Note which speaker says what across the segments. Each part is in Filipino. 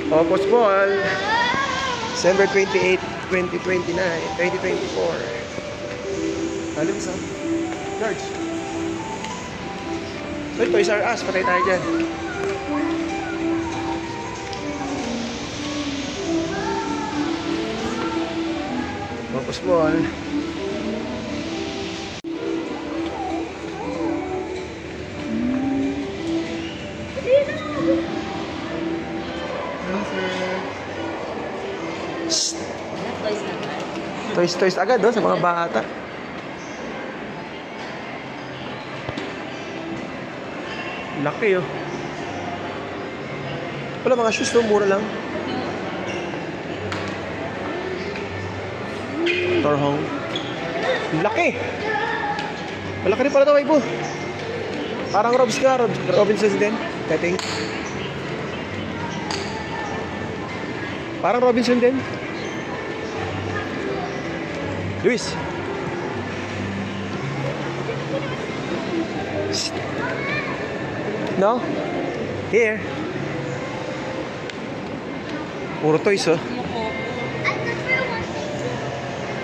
Speaker 1: Opus Ball. December 28, 2029, 2024. Alam mo, George. So, Toys R Us. Patay tayo dyan. Opus Ball. Toys agad sa mga bata. Laki Wala mga shoes mura lang. Torhong. Laki. Malaki rin pala ito, Ibo. Parang Robs ka, Robinsons din. Dating. Parang Robinson din. Luis. No? Here. Puro toys,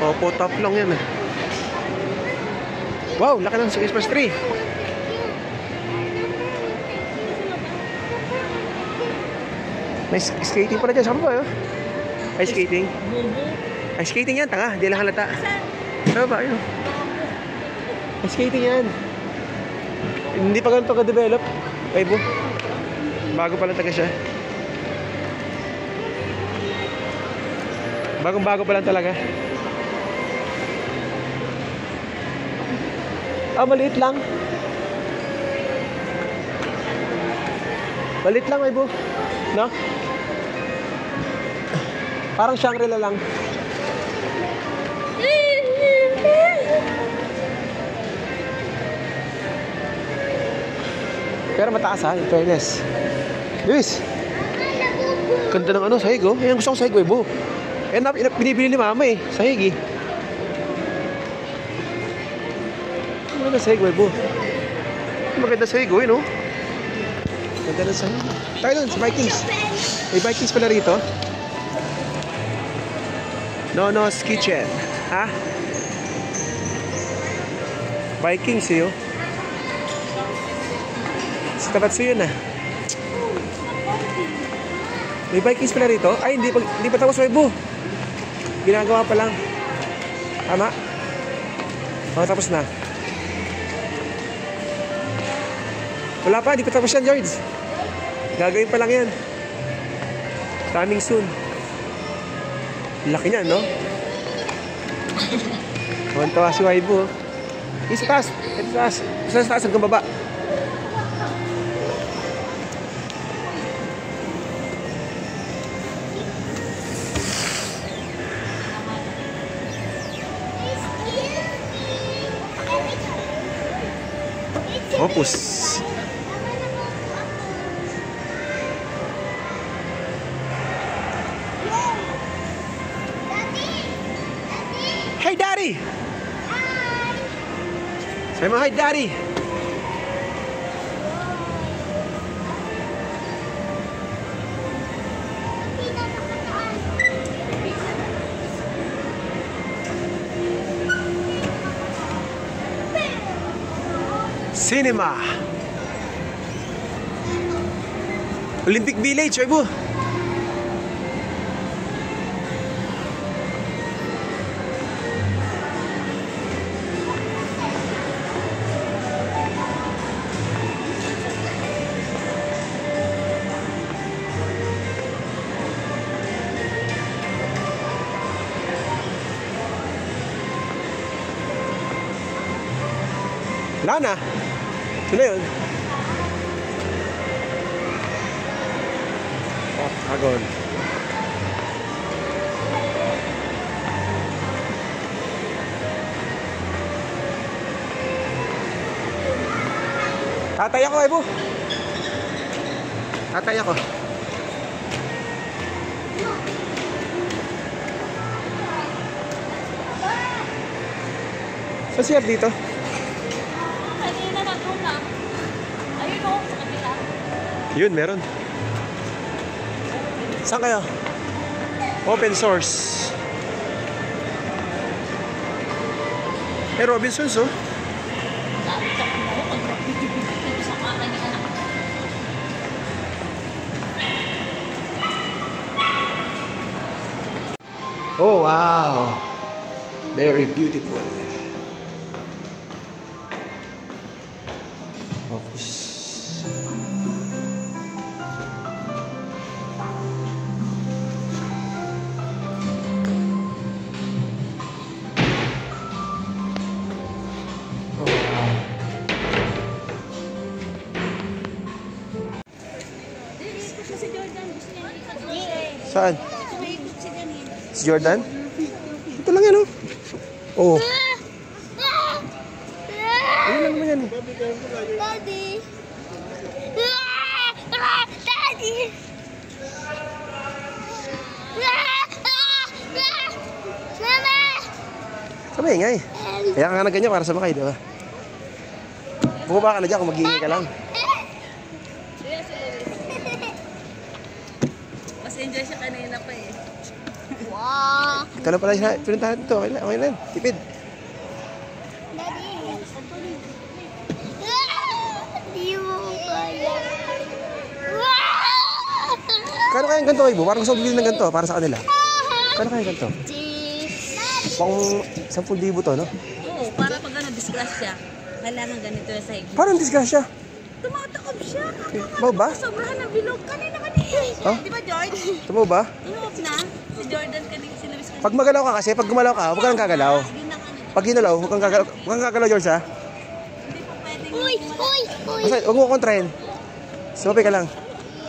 Speaker 1: Opo, top lang yan, Wow, laki ng 6+3. May skating pala dyan. Saan ba, Ice skating. Ice skating yan, tanga. Di lang halata. Ano ba, Ice skating yan. Hindi pa ganito ka-develop. Ay, bago pala taga siya. Bagong-bago pa lang talaga. Maliit lang. Maliit lang, Ibo. No? Parang Shangri-La lang. Pero mataas, in fairness. Luis! Ganda ng sahig, Yan gusto kong sahig, Ibo. Binibili ni mama, sahig, Maganda sahig, Ibo. Maganda sahig, no? Maganda ng sahig. Tayo dun, sa Vikings. May Vikings pala rito. Nono's Kitchen. Ha? Vikings, Sa tapat siya yun, May Vikings pala rito. Ay, hindi pa tapos, Ibo. Ginagawa pa lang. Tama? Tapos na. Wala pa, hindi pa tapos yan, George. Gagawin pa lang yan. Coming soon. Laki niyan, no? Tawa si Ibo. Sa taas. Sa taas hanggang baba. Opus. Hey, Daddy! Say mo, hi, Daddy! Cinema. Olympic Village, Ibo. Wala na. Ito na yun. Agon. Tatay ako, Ibo. Tatay ako. Saan siya dito?
Speaker 2: Kanina na doon na. Ayun sa kabila.
Speaker 1: Yun, meron. Saan kayo? Open source. Eh, Robinsons, oh. Oh, wow. Very beautiful. Focus. Oh, wow.
Speaker 2: Si Jordan, gusto niya.
Speaker 1: Saan?
Speaker 2: Sumaikot si Janine.
Speaker 1: Si Jordan? Ito lang yan, oh. Oo. Ayun lang naman yan.
Speaker 2: Daddy. Daddy. Mama.
Speaker 1: Sa maingay. Kaya ka nga na ganyan para sa makay, di ba? Bumaba ka na dyan kung mag-iingay ka lang.
Speaker 2: Mas enjoy siya kanina pa eh. Wow.
Speaker 1: Ito lang pala siya. Pinuntahan ito. Okay lang. Tipid.
Speaker 2: Daddy. Di mo kaya.
Speaker 1: Kano kayang ganito, Ibo? Parang gusto bili ng ganito para sa kanila. Kano kayang ganito? Pang 10,000 to, no?
Speaker 2: Oo, para pag disgrasya, kailangan ganito yung sa higit.
Speaker 1: Parang disgrasya.
Speaker 2: Tumataob siya.
Speaker 1: Mau ba?
Speaker 2: Sobrahan ng bilog. Kanina.
Speaker 1: Huh?
Speaker 2: Di ba, George?
Speaker 1: Tumo ba?
Speaker 2: Ihope na. Si Jordan kanina, si Luis kanina.
Speaker 1: Pag magalaw ka kasi, pag gumalaw ka, huwag ka lang gagalaw.
Speaker 2: Hindi na kanina.
Speaker 1: Pag ginalaw, huwag kang gagalaw. Huwag kang gagalaw, George, ha?
Speaker 2: Hindi pa pwedeng. Uy!
Speaker 1: Basta, huwag mo kontrahin. Sumapay ka lang.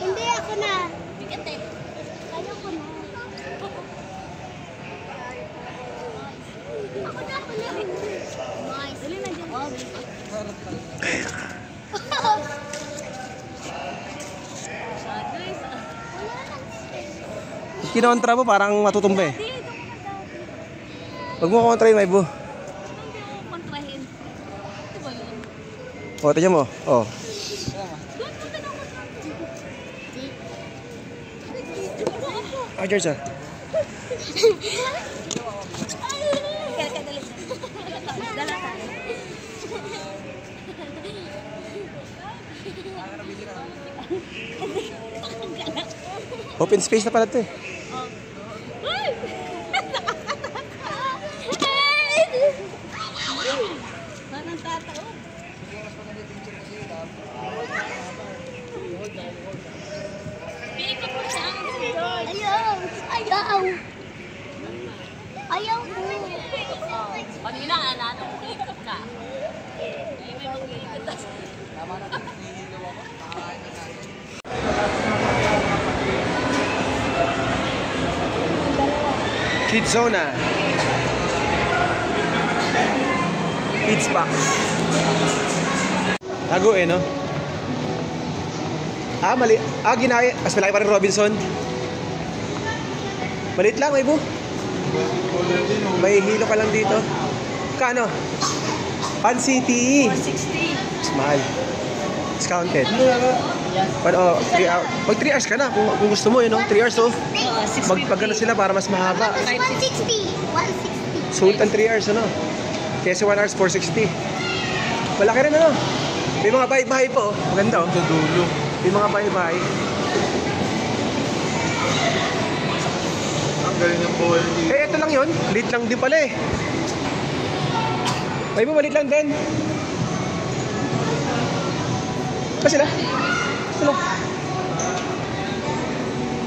Speaker 2: Hindi, ako na. Bigat eh. Ayaw ko na. Ako na. Nice. Dali na dyan.
Speaker 1: Kinontra mo, parang matutumba eh. Huwag mo kontrahin, may bu.
Speaker 2: Hindi ako kontrahin. Ito ba yun?
Speaker 1: O, tignan mo. O. Ah, George, ah.
Speaker 2: Dala ka.
Speaker 1: Open space na pala ito eh.
Speaker 2: Parang tatao. Pinikot mo siya. Ayaw. Ayaw. Ayaw mo. Kanina, ano mo ikot ka? Hindi mo ikot.
Speaker 1: Kids Zona. Kids Box. Tago eh, no? Ah, mali. Ah, ginaya. Mas malaki pa rin Robinson. Maliit lang, may bu. May hilo ka lang dito. Kano? Pan City.
Speaker 2: 160.
Speaker 1: Mas mahal. Discounted. Oh, 3 hours. Mag 3 hours ka na kung gusto mo, yun, no? 3 hours, oh. Magpagano sila para mas mahaba.
Speaker 2: 160. 160.
Speaker 1: Sultan 3 hours, ano? Kaya sa 1 hours, 460. Malaki rin, ano? May mga bahay-bahay po, oh. Maganda, oh. Dulo. May mga bahay-bahay.
Speaker 3: Ang galing ng ball dito.
Speaker 1: Eh, ito lang yun. Lit lang din pala, eh. May mo, malit lang din. Ba sila? Ano?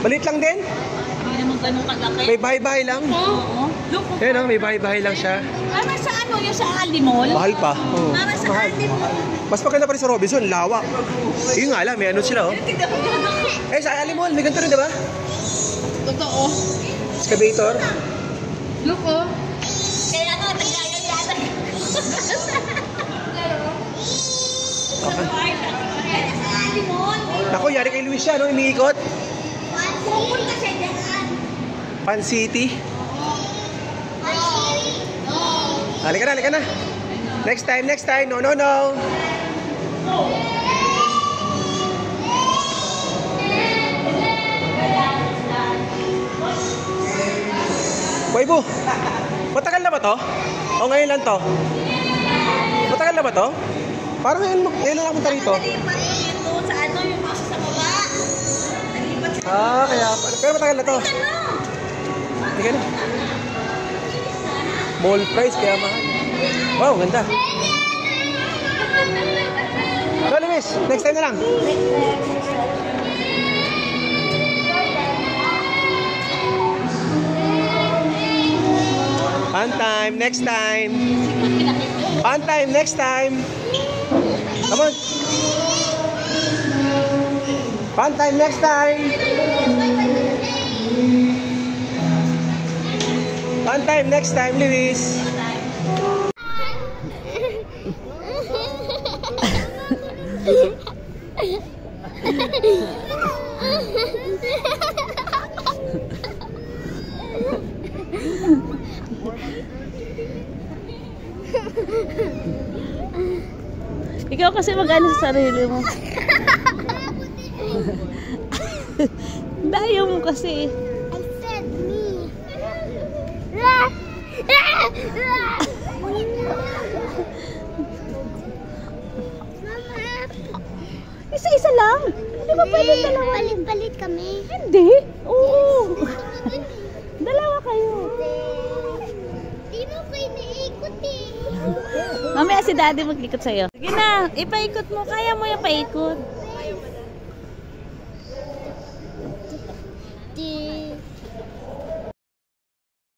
Speaker 1: Malit lang din?
Speaker 2: Hindi naman ganun kalaki.
Speaker 1: May bahay-bahay lang.
Speaker 2: Oo. Look.
Speaker 1: Ayan, oh, may bahay-bahay lang siya.
Speaker 2: Para sa ano, yung sa Alimol?
Speaker 1: Mahal pa. Oh.
Speaker 2: Para sa
Speaker 1: Mahal.
Speaker 2: Alimol.
Speaker 1: Mas maganda pa rin sa Robinson, lawak. Yun nga lang, may ano sila, oh.
Speaker 2: Tignan mo yan.
Speaker 1: Eh, sa Alimol, may ganito rin, diba?
Speaker 2: Totoo.
Speaker 1: Excavator.
Speaker 2: Look, oh. Kaya ako, naglayan yata.
Speaker 1: Okay.
Speaker 2: Sa Alimol.
Speaker 1: Ako, yari kay Luis siya, no? Umiikot.
Speaker 2: Pupunta siya dyan.
Speaker 1: Pan City. Halika na, halika na. Next time, next time. No, no, no. Go! Matagal na ba to? O ngayon lang to? Matagal na ba to? Parang ngayon lang punta rito.
Speaker 2: Nalipat ito sa ano, yung basa sa baba. Nalipat sa
Speaker 1: Kaya pala. Pero matagal na to. Hindi na. Mall price, kaya mahal. Wow, ganda. Lolo Miss, next time na lang. Fun time, next time. Fun time, next time. Come on. Fun time, next time. Fun time, next time, Luis.
Speaker 2: Ikaw kasi mag-ano sa sarili mo. Dayo mo kasi.
Speaker 3: I said me.
Speaker 2: Isa-isa lang. Di ba pwede dalawa?
Speaker 3: Palit-palit kami.
Speaker 2: Hindi. Oo. Dalawa kayo.
Speaker 3: Di mo ko iniikot eh.
Speaker 2: Mamaya si daddy mag-ikot sa'yo. Sige na, ipaikot mo. Kaya mo yung paikot.